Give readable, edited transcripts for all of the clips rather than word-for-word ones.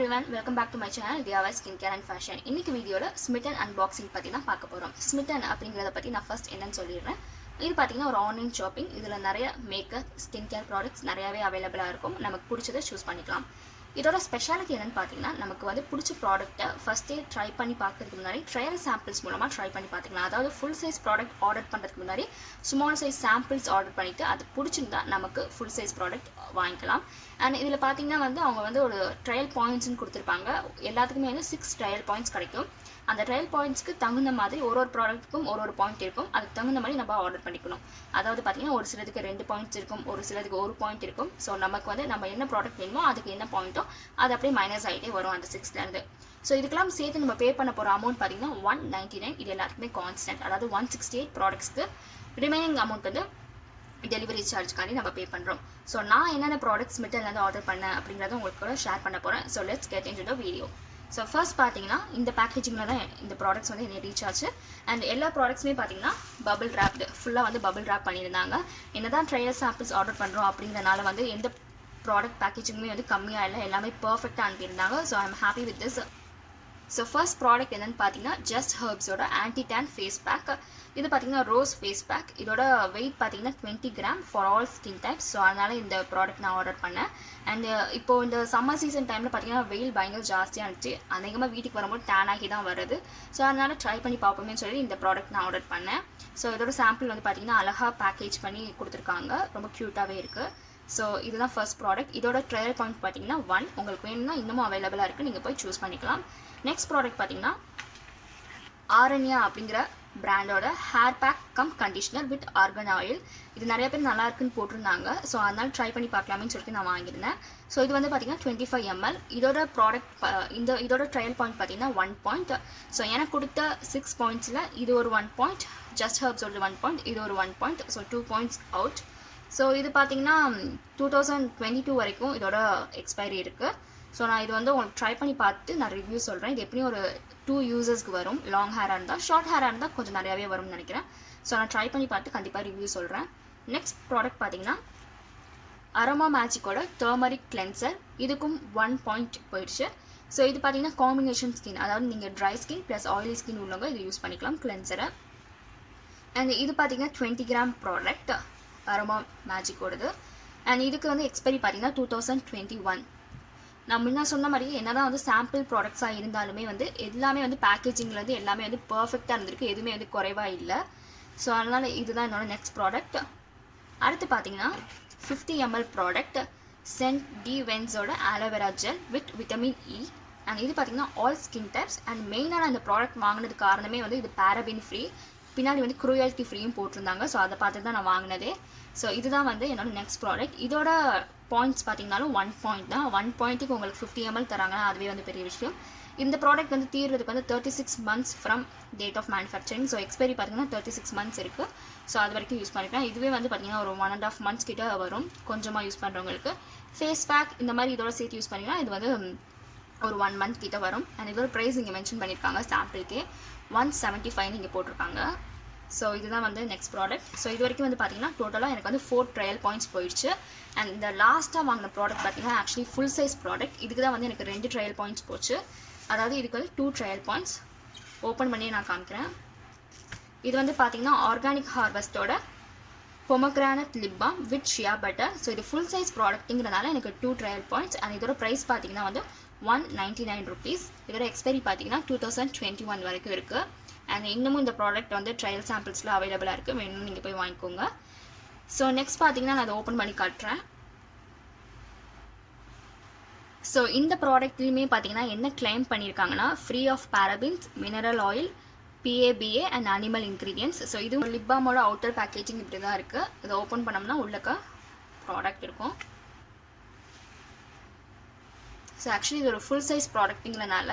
everyone, welcome back to my channel DIY Skincare and Fashion. இன்னைக்கு வீடியோல Smytten unboxing பத்தி தான் பார்க்க போறோம். Smytten அப்படிங்கறத பத்தி நான் ஃபர்ஸ்ட் என்னன்னு சொல்லிடுறேன். இது பாத்தீங்கன்னா ஒரு ஆன்லைன் ஷாப்பிங். இதுல நிறைய மேக்கப், ஸ்கின் கேர் ப்ராடக்ட்ஸ் நிறையவே அவேலபிளா இருக்கும். நமக்கு பிடிச்சதை சூஸ் பண்ணிக்கலாம். இதோட ஸ்பெஷாலிட்டி என்னன்னு பாத்தீங்கன்னா நமக்கு வந்து பிடிச்ச ப்ராடக்ட்டை ஃபர்ஸ்டே ட்ரை பண்ணி பார்க்கிறதுக்கு முன்னாடி ட்ரையல் சாம்பிள்ஸ் மூலமா ட்ரை பண்ணி பார்த்துக்கலாம். அதாவது ஃபுல் சைஸ் ப்ராடக்ட் ஆர்டர் பண்றதுக்கு முன்னாடி ஸ்மால் சைஸ் சாம்பிள்ஸ் ஆர்டர் பண்ணிட்டு அது பிடிச்சிருந்தா நமக்கு ஃபுல் சைஸ் ப்ராடக்ட் வாங்கிக்கலாம். அண்ட் இதில் பார்த்தீங்கன்னா வந்து அவங்க வந்து ஒரு ட்ரையல் பாயிண்ட்ஸ்னு கொடுத்துருப்பாங்க. எல்லாத்துக்குமே வந்து 6 ட்ரையல் பாயிண்ட்ஸ் கிடைக்கும். அந்த ட்ரையல் பாயிண்ட்ஸ்க்கு தகுந்த மாதிரி ஒரு ப்ராடக்ட்டுக்கும் ஒரு பாயிண்ட் இருக்கும். அதுக்கு தகுந்த மாதிரி நம்ம ஆர்டர் பண்ணிக்கணும். அதாவது பார்த்தீங்கன்னா ஒரு சிலதுக்கு 2 பாயிண்ட்ஸ் இருக்கும், ஒரு சிலதுக்கு 1 பாயிண்ட் இருக்கும். ஸோ நமக்கு வந்து நம்ம என்ன ப்ராடக்ட் வேணுமோ அதுக்கு என்ன பாயிண்ட்டோ அது அப்படியே மைனஸ் ஆகிட்டே வரும் அந்த 6லேருந்து. ஸோ இதுக்கெல்லாம் சேர்த்து நம்ம பே பண்ண போகிற அமௌண்ட் பார்த்தீங்கன்னா 199. இது எல்லாத்துக்குமே கான்ஸ்டன்ட். அதாவது 168 ப்ராடக்ட்ஸ்க்கு ரிமைனிங் அமௌண்ட் வந்து டெலிவரி சார்ஜ்க்காண்டி நம்ம பே பண்ணுறோம். ஸோ நான் என்னென்ன ப்ராடக்ட்ஸ் Smyttenலேருந்து ஆர்டர் பண்ணேன் அப்படிங்கிறத உங்களுக்கு கூட ஷேர் பண்ண போகிறேன். So let's get into the video. So first பார்த்தீங்கன்னா இந்த பேக்கேஜிங்கில் தான் இந்த ப்ராடக்ட்ஸ் வந்து என்ன ரீச் ஆச்சு. அண்ட் எல்லா ப்ராடக்ட்ஸுமே பார்த்தீங்கன்னா பபிள் ரேப்டு ஃபுல்லாக வந்து பபிள் ரேப் பண்ணியிருந்தாங்க. என்ன தான் ட்ரையல் சாம்பிள்ஸ் ஆர்டர் பண்ணுறோம் அப்படிங்கிறனால வந்து எந்த ப்ராடக்ட் பேக்கேஜிங்குமே வந்து கம்மியாக இல்லை, எல்லாமே பர்ஃபெக்டாக அனுப்பியிருந்தாங்க. So I am happy with this. So first product என்னென்னு பார்த்தீங்கன்னா ஜஸ்ட் ஹர்ப்ஸோட ஆன்டி டேன் ஃபேஸ் பேக். இது பார்த்தீங்கன்னா ரோஸ் ஃபேஸ் பேக். இதோட வெயிட் பார்த்தீங்கன்னா 20 gram for all skin types. So அதனால் இந்த ப்ராடக்ட் நான் ஆர்டர் பண்ணேன். அண்ட் இப்போது இந்த சம்மர் சீசன் டைமில் பார்த்தீங்கன்னா வெயில் பயங்கர ஜாஸ்தியாக இருந்துச்சு. அநேகமாக வீட்டுக்கு வரும்போது டேன் ஆகி தான் வருது. ஸோ அதனால் ட்ரை பண்ணி பார்ப்போமே சொல்லி இந்த ப்ராடக்ட் நான் ஆர்டர் பண்ணேன். ஸோ இதோட சாம்பிள் வந்து பார்த்தீங்கன்னா அழகாக பேக்கேஜ் பண்ணி கொடுத்துருக்காங்க. ரொம்ப க்யூட்டாகவே இருக்குது. ஸோ இதுதான் ஃபர்ஸ்ட் ப்ராடக்ட். இதோட ட்ரையல் பாயிண்ட் பார்த்தீங்கன்னா 1. உங்களுக்கு வேணும்னா இன்னமும் அவைலபிளாக இருக்குது, நீங்கள் போய் சூஸ் பண்ணிக்கலாம். நெக்ஸ்ட் ப்ராடக்ட் பார்த்தீங்கன்னா ஆரண்யா அப்படிங்கிற பிராண்டோட hair pack cum conditioner with argan oil. இது நிறைய பேர் நல்லா இருக்குன்னு போட்டிருந்தாங்க. ஸோ அதனால் ட்ரை பண்ணி பார்க்கலாமேன்னு சொல்லிட்டு நான் வாங்கியிருந்தேன். ஸோ இது வந்து பார்த்தீங்கன்னா 25 ml. இதோட ப்ராடக்ட் இதோட ட்ரையல் பாயிண்ட் பார்த்தீங்கன்னா 1 பாயிண்ட். ஸோ எனக்கு கொடுத்த 6 பாயிண்ட்ஸில் இது ஒரு 1 பாயிண்ட், ஜஸ்ட் ஹர்ப்ஸோட 1 பாயிண்ட், இது ஒரு 1 point. So 2 points out. So இது பார்த்தீங்கன்னா 2022 வரைக்கும் இதோட எக்ஸ்பைரி இருக்குது. ஸோ நான் இது வந்து உங்களுக்கு ட்ரை பண்ணி பார்த்து நான் ரிவ்யூ சொல்கிறேன். இது எப்படியும் ஒரு 2 யூசர்ஸ்க்கு வரும். லாங் ஹேராக இருந்தால், ஷார்ட் ஹேராக இருந்தால் கொஞ்சம் நிறையாவே வரும்னு நினைக்கிறேன். ஸோ நான் ட்ரை பண்ணி பார்த்து கண்டிப்பாக ரிவ்யூ சொல்கிறேன். நெக்ஸ்ட் ப்ராடக்ட் பார்த்தீங்கன்னா அரோமா மேஜிக்கோட டர்மரிக் கிளென்சர். இதுக்கும் 1 பாயிண்ட் போயிடுச்சு. ஸோ இது பார்த்தீங்கன்னா காம்பினேஷன் ஸ்கின், அதாவது நீங்கள் dry skin plus oily skin உள்ளவங்க இது யூஸ் பண்ணிக்கலாம் கிளென்சரை. அண்ட் இது பார்த்தீங்கன்னா 20 கிராம் ப்ராடக்ட் அரோமா மேஜிக்கோடது. அண்ட் இதுக்கு வந்து எக்ஸ்பைரி பார்த்தீங்கன்னா 2021. நான் முன்ன சொன்ன மாதிரி என்னதான் வந்து சாம்பிள் ப்ராடக்ட்ஸாக இருந்தாலுமே வந்து எல்லாமே வந்து பேக்கேஜிங்கில் வந்து எல்லாமே வந்து பர்ஃபெக்டாக இருந்திருக்கு, எதுவுமே வந்து குறைவாக இல்லை. ஸோ அதனால் இதுதான் என்னோட நெக்ஸ்ட் ப்ராடக்ட். அடுத்து பார்த்தீங்கன்னா 50 ml ப்ராடக்ட் சென்ட் டி வென்ஸோட aloe vera gel with vitamin E. And இது பார்த்தீங்கன்னா ஆல் ஸ்கின் டைப்ஸ். அண்ட் மெயினான அந்த ப்ராடக்ட் வாங்கினது காரணமே வந்து இது பேரபின் ஃப்ரீ, பின்னாடி வந்து குரூயல்ட்டி ஃப்ரீயும் போட்டிருந்தாங்க. ஸோ அதை பார்த்து தான் நான் வாங்கினதே. ஸோ இதுதான் வந்து என்னோட நெக்ஸ்ட் ப்ராடக்ட். இதோட பாயிண்ட்ஸ் பார்த்தீங்கன்னாலும் 1 பாயிண்ட் தான். 1 பாயிண்ட்டுக்கு உங்களுக்கு 50 ml தராங்கன்னா அதுவே வந்து பெரிய விஷயம். இந்த ப்ராடக்ட் வந்து தீர்றதுக்கு வந்து 36 months from date of manufacturing. So expiry பார்த்தீங்கன்னா 36 months இருக்குது. ஸோ அது வரைக்கும் யூஸ் பண்ணிக்கலாம். இதுவே வந்து பார்த்தீங்கன்னா ஒரு 1.5 months கிட்ட வரும் கொஞ்சமாக யூஸ் பண்ணுறவங்களுக்கு. ஃபேஸ் பேக் இந்த மாதிரி இதோட சேர்த்து யூஸ் பண்ணிக்கலாம். இது வந்து ஒரு 1 month கிட்ட வரும். அண்ட் இதோட ப்ரைஸ் இங்கே மென்ஷன் பண்ணியிருக்காங்க. சாம்பிளுக்கே 175 இங்கே போட்டிருக்காங்க. ஸோ இதுதான் வந்து நெக்ஸ்ட் ப்ராடக்ட். ஸோ இது வரைக்கும் வந்து பார்த்தீங்கன்னா டோட்டலாக எனக்கு வந்து 4 ட்ரையல் பாயிண்ட்ஸ் போயிடுச்சு. அண்ட் இந்த லாஸ்ட்டாக வாங்கின ப்ராடக்ட் பார்த்தீங்கன்னா ஆக்சுவலி ஃபுல் சைஸ் ப்ராடக்ட். இதுக்கு தான் வந்து எனக்கு 2 ட்ரையல் பாயிண்ட்ஸ் போச்சு. அதாவது இதுக்கு வந்து 2 ட்ரையல் பாயிண்ட்ஸ். ஓப்பன் பண்ணியே நான் காமிக்கிறேன். இது வந்து பார்த்தீங்கன்னா ஆர்கானிக் ஹார்வெஸ்டோட pomegranate lip balm with shea butter. So இது ஃபுல் சைஸ் ப்ராடக்ட்டுங்கிறனால எனக்கு 2 ட்ரையல் பாயிண்ட்ஸ். அண்ட் இதோட ப்ரைஸ் பார்த்தீங்கன்னா வந்து 199 rupees. இதோட எக்ஸ்பைரி பார்த்தீங்கன்னா 2021 வரைக்கும் இருக்குது. அண்ட் இன்னமும் இந்த ப்ராடக்ட் வந்து ட்ரையல் சாம்பிள்ஸில் அவைலபிளாக இருக்குது, வேணும்னு நீங்கள் போய் வாங்கிக்கோங்க. ஸோ நெக்ஸ்ட் பார்த்தீங்கன்னா நான் அதை ஓப்பன் பண்ணி காட்டுறேன். ஸோ இந்த ப்ராடக்ட்லையுமே பார்த்தீங்கன்னா என்ன கிளைம் பண்ணியிருக்காங்கன்னா free of parabens, mineral oil, PABA and animal ingredients. So இது லிப் பாமோட அவுட்டர் பேக்கேஜிங் இப்படி தான் இருக்குது. இதை ஓப்பன் பண்ணோம்னா உள்ளக்க ப்ராடக்ட் இருக்கும். ஸோ ஆக்சுவலி இது ஒரு ஃபுல் சைஸ் ப்ராடக்ட்டுங்கிறனால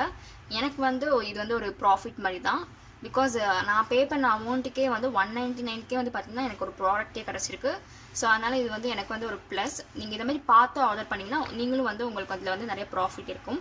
எனக்கு வந்து இது வந்து ஒரு ப்ராஃபிட் மாதிரி தான். பிகாஸ் நான் பே பண்ண அமௌண்ட்டுக்கே வந்து 199க்கே வந்து பார்த்தீங்கன்னா எனக்கு ஒரு ப்ராடக்ட்டே கிடச்சிருக்கு. ஸோ அதனால் இது வந்து எனக்கு வந்து ஒரு ப்ளஸ். நீங்கள் இதை மாதிரி பார்த்து ஆர்டர் பண்ணிங்கன்னா நீங்களும் வந்து உங்களுக்கு அதில் வந்து நிறைய ப்ராஃபிட் இருக்கும்.